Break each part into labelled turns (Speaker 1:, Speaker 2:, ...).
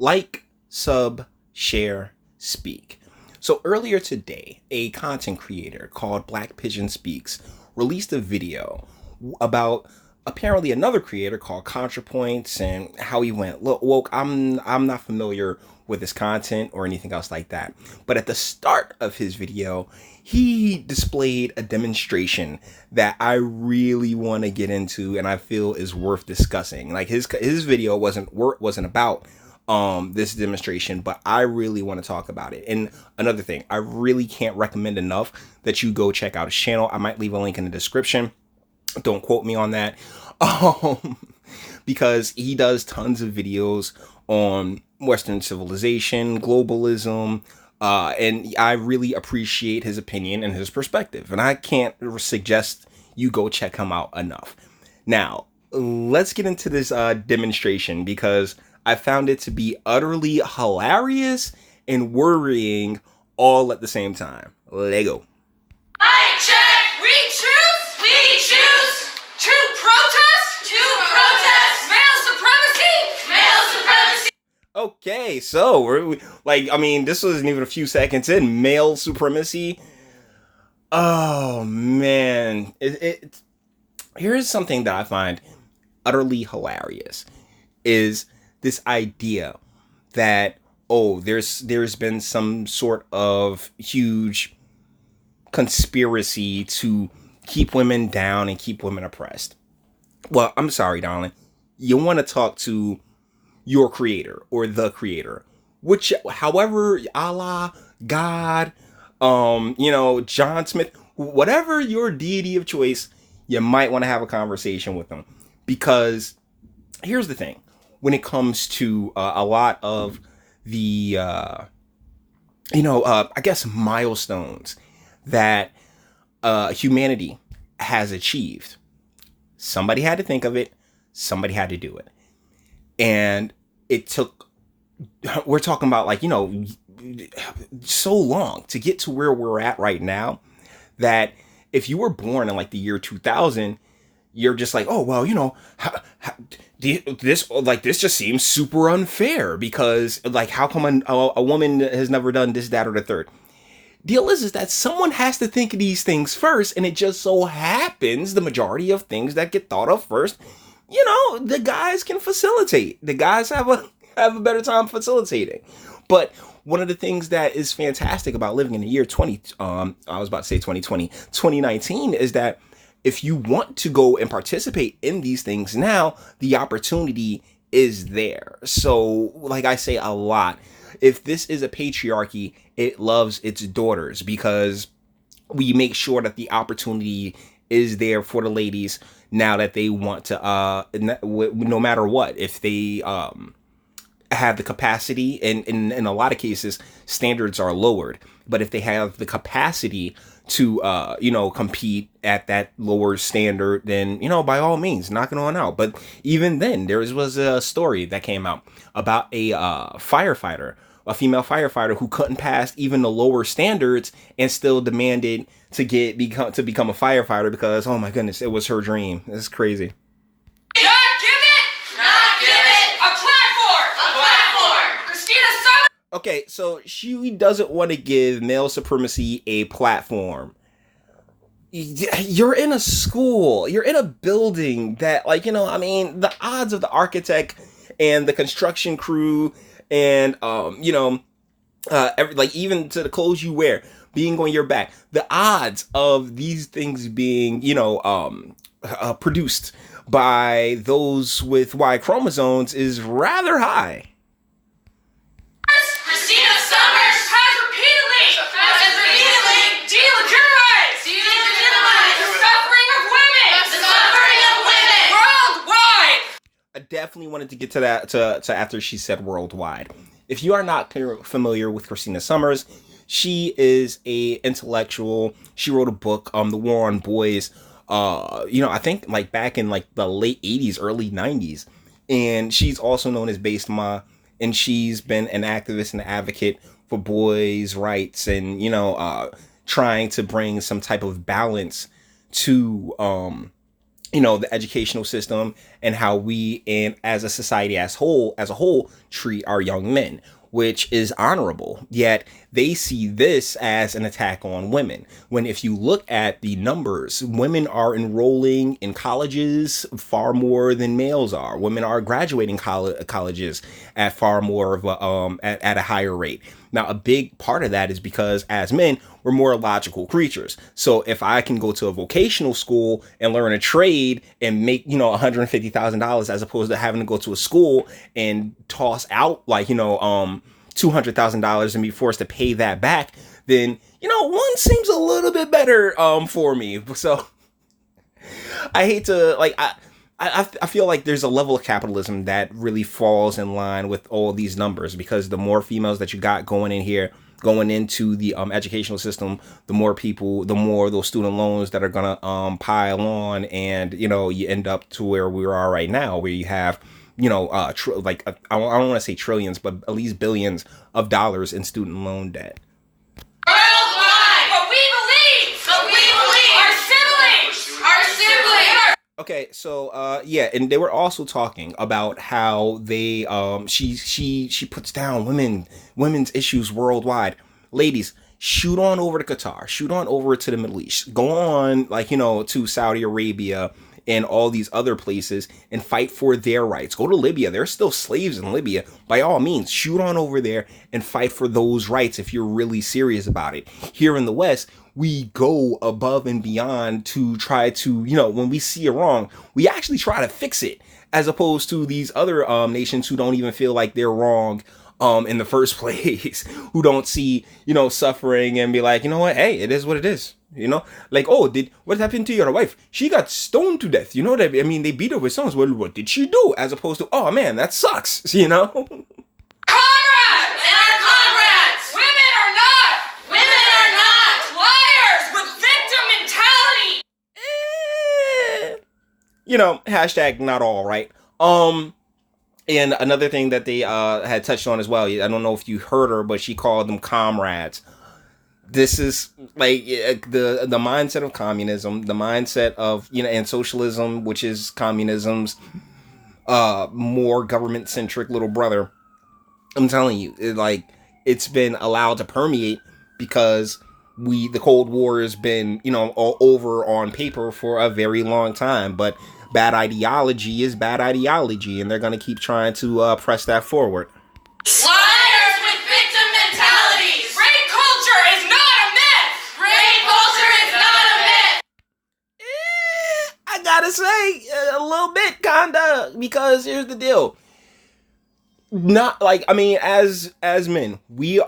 Speaker 1: Like, sub, share, speak. So earlier today, a content creator called Black Pigeon Speaks released a video about apparently another creator called ContraPoints and how he went woke. I'm not familiar with his content or anything else like that. But at the start of his video, he displayed a demonstration that I really want to get into and I feel is worth discussing. Like his video wasn't about this demonstration, but I really want to talk about it. And another thing, I really can't recommend enough that you go check out his channel. I might leave a link in the description. Don't quote me on that. Because he does tons of videos on Western civilization, globalism, and I really appreciate his opinion and his perspective. And I can't suggest you go check him out enough. Now, let's get into this demonstration because I found it to be utterly hilarious and worrying all at the same time. Lego.
Speaker 2: I check. We choose to protest. Male supremacy.
Speaker 1: Okay, so we're this wasn't even a few seconds in. Male supremacy. Oh man, here's something that I find utterly hilarious is this idea that there's been some sort of huge conspiracy to keep women down and keep women oppressed. Well, I'm sorry, darling. You want to talk to your creator or the creator, however, Allah, God, John Smith, whatever your deity of choice, you might want to have a conversation with them. Because here's the thing. When it comes to a lot of the, I guess, milestones that humanity has achieved, somebody had to think of it. Somebody had to do it. And we're talking about so long to get to where we're at right now that if you were born in the year 2000, you're just like, oh, well, this just seems super unfair because how come a woman has never done this, that, or the third? Deal is that someone has to think of these things first, and it just so happens the majority of things that get thought of first, the guys can facilitate. The guys have a better time facilitating. But one of the things that is fantastic about living in the year 2019 is that if you want to go and participate in these things now, the opportunity is there. So, like I say a lot, if this is a patriarchy, it loves its daughters because we make sure that the opportunity is there for the ladies now that they want to, no matter what, if they have the capacity, and in a lot of cases, standards are lowered. But if they have the capacity to, compete at that lower standard, then, by all means, knock it on out. But even then, there was a story that came out about a female firefighter who couldn't pass even the lower standards and still demanded to become a firefighter because, oh my goodness, it was her dream. It's crazy.
Speaker 2: Not give it a platform. Christina Summers.
Speaker 1: Okay, so she doesn't want to give male supremacy a platform. You're in a school, you're in a building that, the odds of the architect and the construction crew and, even to the clothes you wear being on your back, the odds of these things being, produced by those with Y chromosomes is rather high.
Speaker 2: Christina Summers has repeatedly delegitimized the suffering of women worldwide.
Speaker 1: I definitely wanted to get to that to after she said worldwide. If you are not familiar with Christina Summers, she is a intellectual. She wrote a book, The War on Boys. I think back in the late 80s, early 90s, and she's also known as Based Ma, and she's been an activist and advocate for boys' rights and trying to bring some type of balance to the educational system and how we and as a society as a whole treat our young men, which is honorable. Yet they see this as an attack on women. When if you look at the numbers, women are enrolling in colleges far more than males are. Women are graduating colleges at far more of a at a higher rate. Now, a big part of that is because as men, we're more logical creatures. So if I can go to a vocational school and learn a trade and make, $150,000 as opposed to having to go to a school and toss out like, $200,000 and be forced to pay that back, then, one seems a little bit better for me. So I hate to like, I feel like there's a level of capitalism that really falls in line with all these numbers, because the more females that you got going in here, going into the educational system, the more people, the more those student loans that are gonna pile on, and you end up to where we are right now, where you have I don't want to say trillions, but at least billions of dollars in student loan debt.
Speaker 2: Worldwide! But we believe our siblings!
Speaker 1: Okay, so yeah, and they were also talking about how they she puts down women's issues worldwide. Ladies, shoot on over to Qatar, shoot on over to the Middle East, go on to Saudi Arabia and all these other places and fight for their rights. Go to Libya. There's still slaves in Libya. By all means, shoot on over there and fight for those rights if you're really serious about it. Here in the West, we go above and beyond to try to, when we see a wrong, we actually try to fix it, as opposed to these other nations who don't even feel like they're wrong in the first place, who don't see, suffering and be like, what, hey, it is what it is. Like, oh, what happened to your wife? She got stoned to death. They beat her with stones. Well, what did she do? As opposed to, oh man, that sucks.
Speaker 2: Comrades and our comrades. Women are not liars with victim mentality.
Speaker 1: Hashtag not all right. And another thing that they had touched on as well, I don't know if you heard her, but she called them comrades. This is like the mindset of communism, the mindset of, and socialism, which is communism's more government centric little brother. I'm telling you, it's been allowed to permeate because the Cold War has been, all over on paper for a very long time, but bad ideology is bad ideology, and they're going to keep trying to press that forward.
Speaker 2: Liars with victim mentalities. Rape culture is not a myth. Rape culture is not a myth.
Speaker 1: I gotta say, a little bit, kinda, because here's the deal. Not like, as men, we've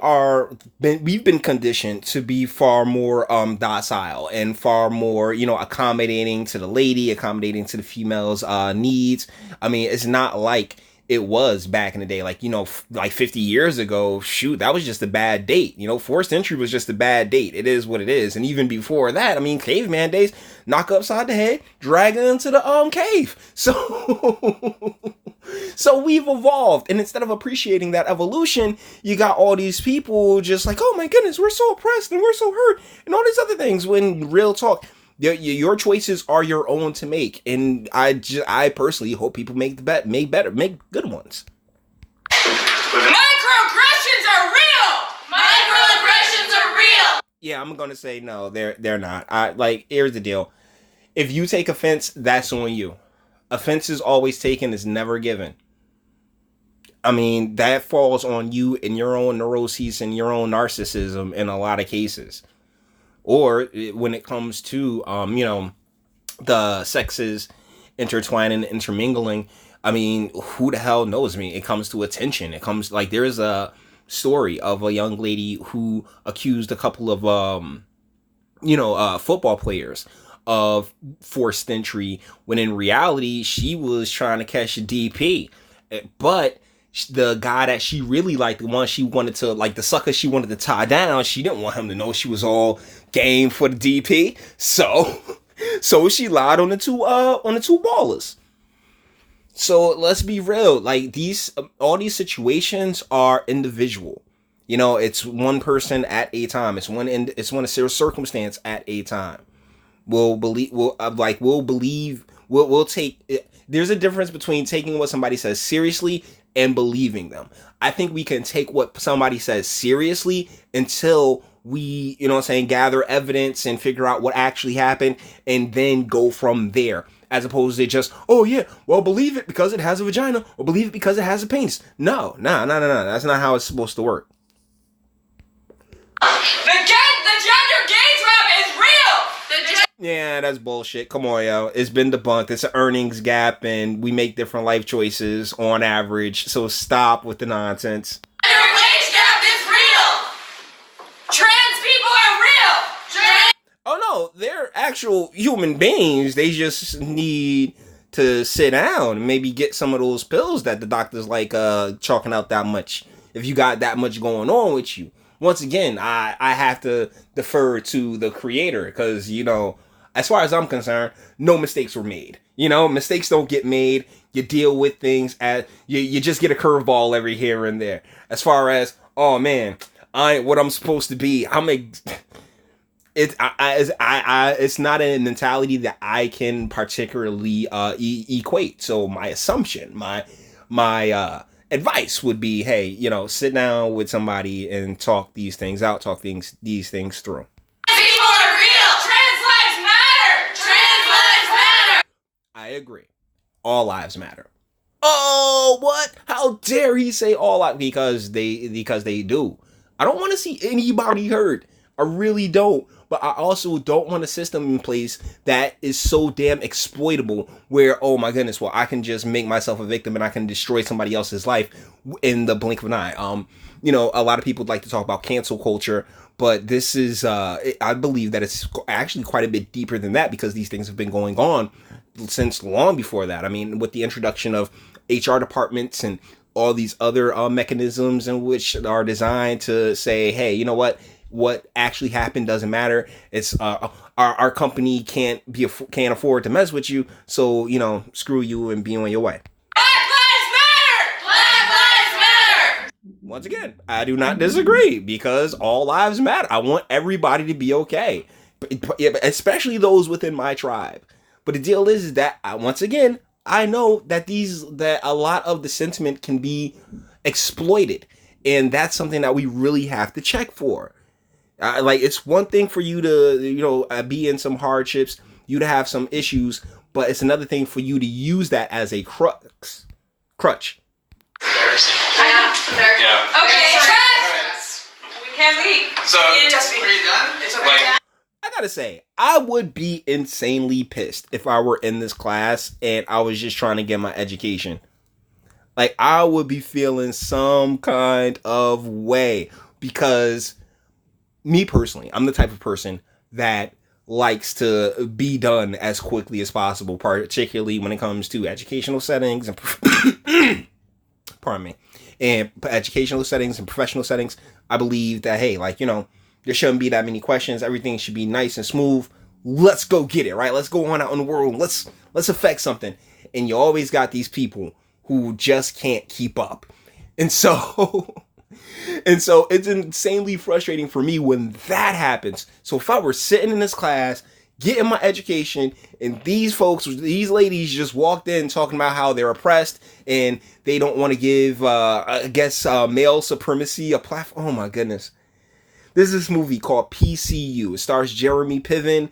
Speaker 1: been conditioned to be far more docile and far more accommodating to the lady, accommodating to the female's needs. It's not like it was back in the day, like 50 years ago. Shoot, that was just a bad date. Forced entry was just a bad date. It is what it is. And even before that, caveman days, knock upside the head, drag into the cave. So we've evolved, and instead of appreciating that evolution, you got all these people just like, oh my goodness, we're so oppressed and we're so hurt and all these other things, when real talk, your choices are your own to make. And I personally hope people make good ones.
Speaker 2: Microaggressions are real.
Speaker 1: Yeah, I'm gonna say no, they're not. Here's the deal. If you take offense, that's on you. Offense is always taken, is never given. That falls on you and your own neuroses and your own narcissism in a lot of cases. Or when it comes to, the sexes intertwining and intermingling, who the hell knows? It comes to attention. It comes, like, there's a story of a young lady who accused a couple of, football players of forced entry, when in reality she was trying to catch a DP. But the guy that she really liked, the one she wanted to, like, the sucker she wanted to tie down, she didn't want him to know she was all game for the DP. So she lied on the two ballers. So let's be real, like, all these situations are individual. It's one person at a time. It's one circumstance at a time. We'll believe We'll take it. There's a difference between taking what somebody says seriously and believing them. I think we can take what somebody says seriously until we, you know what I'm saying, gather evidence and figure out what actually happened and then go from there. As opposed to just, oh yeah, well, believe it because it has a vagina or believe it because it has a penis. No. That's not how it's supposed to work.
Speaker 2: The gender gaze trap is real.
Speaker 1: Yeah, that's bullshit. Come on, yo. It's been debunked. It's an earnings gap and we make different life choices on average. So stop with the nonsense.
Speaker 2: Gender wage gap is real. Trans people are real.
Speaker 1: Oh no, they're actual human beings. They just need to sit down and maybe get some of those pills that the doctor's like chalking out that much. If you got that much going on with you. Once again, I have to defer to the creator because, you know, as far as I'm concerned, no mistakes were made. You know, mistakes don't get made. You deal with things as you just get a curveball every here and there. As far as, oh man, I ain't what I'm supposed to be. It's not a mentality that I can particularly equate. So my assumption, my advice would be, hey, you know, sit down with somebody and talk these things out, these things through.
Speaker 2: People are real. Trans lives matter. Trans lives matter.
Speaker 1: I agree. All lives matter. Oh, what? How dare he say all lives? Because they do. I don't want to see anybody hurt. I really don't. But I also don't want a system in place that is so damn exploitable where, oh my goodness, well, I can just make myself a victim and I can destroy somebody else's life in the blink of an eye. You know, a lot of people like to talk about cancel culture, but this is, I believe that it's actually quite a bit deeper than that because these things have been going on since long before that. I mean, with the introduction of HR departments and all these other mechanisms in which are designed to say, hey, you know what actually happened doesn't matter. It's our company can't afford to mess with you, so you know, screw you and be on your way.
Speaker 2: Black lives matter. Black lives matter.
Speaker 1: Once again, I do not disagree because all lives matter. I want everybody to be okay, especially those within my tribe. But the deal is that once again, I know that a lot of the sentiment can be exploited, and that's something that we really have to check for. Like, it's one thing for you to, you know, be in some hardships, you to have some issues, but it's another thing for you to use that as a crutch.
Speaker 2: Yeah. Okay, trans. We can't leave.
Speaker 3: So, are you done? It's okay.
Speaker 1: I gotta say, I would be insanely pissed if I were in this class and I was just trying to get my education. Like, I would be feeling some kind of way because me personally, I'm the type of person that likes to be done as quickly as possible, particularly when it comes to educational settings and pardon me, and educational settings and professional settings. I believe that, hey, like, you know, there shouldn't be that many questions. Everything should be nice and smooth. Let's go get it, right? Let's go on out in the world. Let's affect something. And you always got these people who just can't keep up. And so it's insanely frustrating for me when that happens. So if I were sitting in this class, getting my education, and these ladies just walked in talking about how they're oppressed and they don't want to give, male supremacy a platform. Oh my goodness. There's this movie called PCU. It stars Jeremy Piven,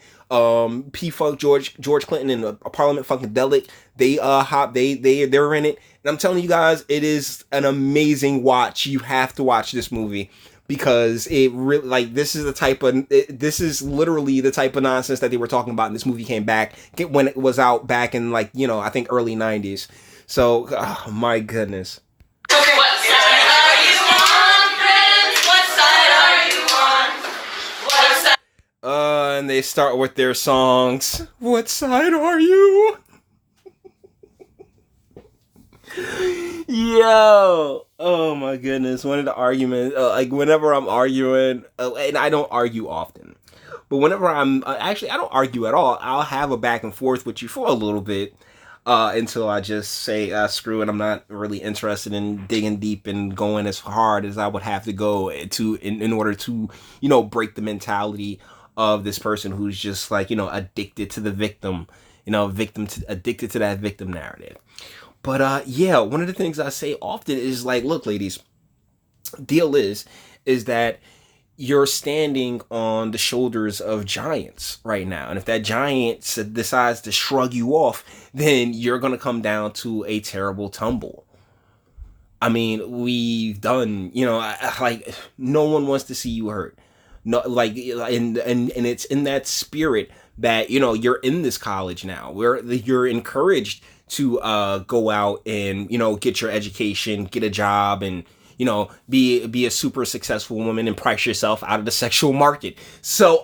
Speaker 1: P-Funk, George Clinton, and Parliament Funkadelic. They're in it. And I'm telling you guys, it is an amazing watch. You have to watch this movie because it really, like, this is literally the type of nonsense that they were talking about. And this movie came back when it was out back in, like, you know, I think early 90s. So, oh my goodness.
Speaker 2: Okay. What side are you on, friends? What side are you on? What side?
Speaker 1: And they start with their songs. What side are you? Yo, oh my goodness, one of the arguments, like whenever I'm arguing, and I don't argue often, but whenever I'm, actually I don't argue at all, I'll have a back and forth with you for a little bit, until I just say, screw it, I'm not really interested in digging deep and going as hard as I would have to go in order to, break the mentality of this person who's just like, addicted to the victim addicted to that victim narrative. But yeah, one of the things I say often is like, look, ladies, deal is that you're standing on the shoulders of giants right now. And if that giant decides to shrug you off, then you're going to come down to a terrible tumble. I mean, we've done, like, no one wants to see you hurt. No, like, and it's in that spirit that, you're in this college now where you're encouraged to go out and, get your education, get a job, and, be a super successful woman and price yourself out of the sexual market. So,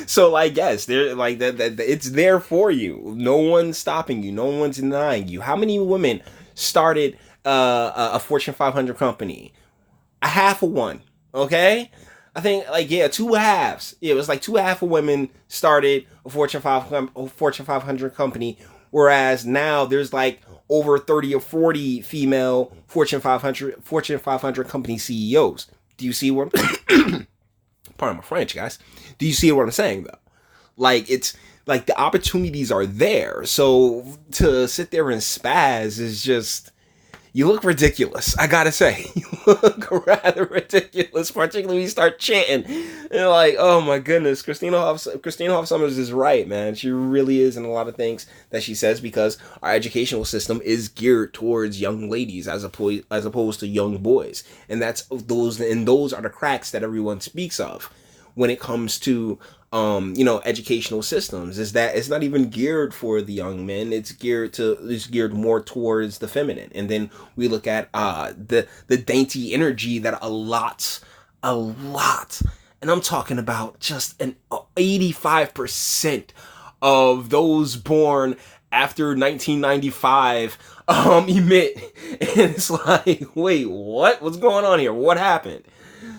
Speaker 1: so like, yes, they're like that, it's there for you. No one's stopping you. No one's denying you. How many women started a Fortune 500 company? A half of one. Okay. I think like, yeah, two halves. Yeah, it was like two half of women started a Fortune 500 company. Whereas now there's like over 30 or 40 female Fortune 500 company CEOs. Do you see what pardon my French, guys. Do you see what I'm saying though? Like, it's like the opportunities are there. So to sit there and spaz is just, you look ridiculous. I gotta say, you look rather ridiculous, particularly when you start chanting. And like, oh my goodness, Christina Hoff Sommers is right, man. She really is in a lot of things that she says, because our educational system is geared towards young ladies as opposed to young boys, and those are the cracks that everyone speaks of when it comes to educational systems, is that it's not even geared for the young men. It's geared more towards the feminine. And then we look at the dainty energy that a lot, and I'm talking about just an 85% of those born after 1995 emit. And it's like, wait, what's going on here? What happened?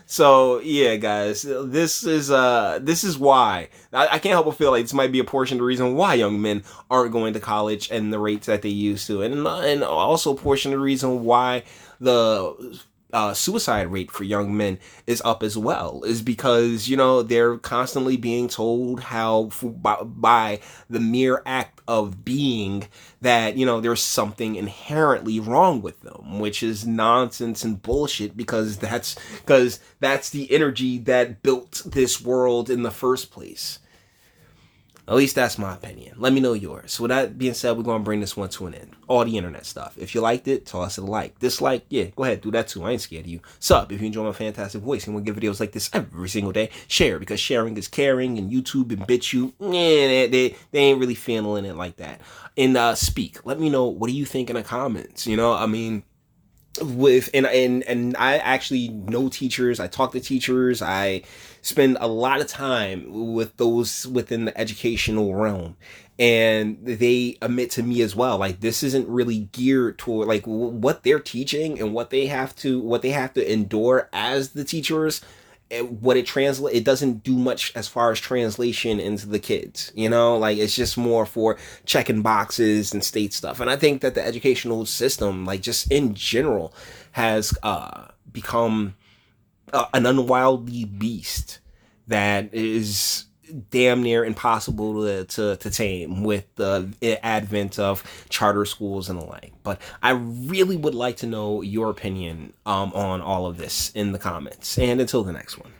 Speaker 1: So yeah, guys, this is why I can't help but feel like this might be a portion of the reason why young men aren't going to college and the rates that they used to, and also a portion of the reason why the suicide rate for young men is up as well, is because they're constantly being told how by the mere act of being that there's something inherently wrong with them, which is nonsense and bullshit, because that's the energy that built this world in the first place. At least that's my opinion. Let me know yours. So with that being said, we're going to bring this one to an end. All the internet stuff. If you liked it, toss it a like. Dislike, yeah, go ahead, do that too. I ain't scared of you. Sub if you enjoy my fantastic voice and want to get videos like this every single day. Share, because sharing is caring, and YouTube and BitChute, they ain't really feeling it like that. And speak. Let me know, what do you think in the comments? I mean, and I actually know teachers. I talk to teachers. I spend a lot of time with those within the educational realm, and they admit to me as well, like, this isn't really geared toward like what they're teaching and what they have to endure as the teachers. It doesn't do much as far as translation into the kids, like, it's just more for checking boxes and state stuff. And I think that the educational system, like, just in general, has become an unwieldy beast that is damn near impossible to tame with the advent of charter schools and the like. But I really would like to know your opinion on all of this in the comments. And until the next one.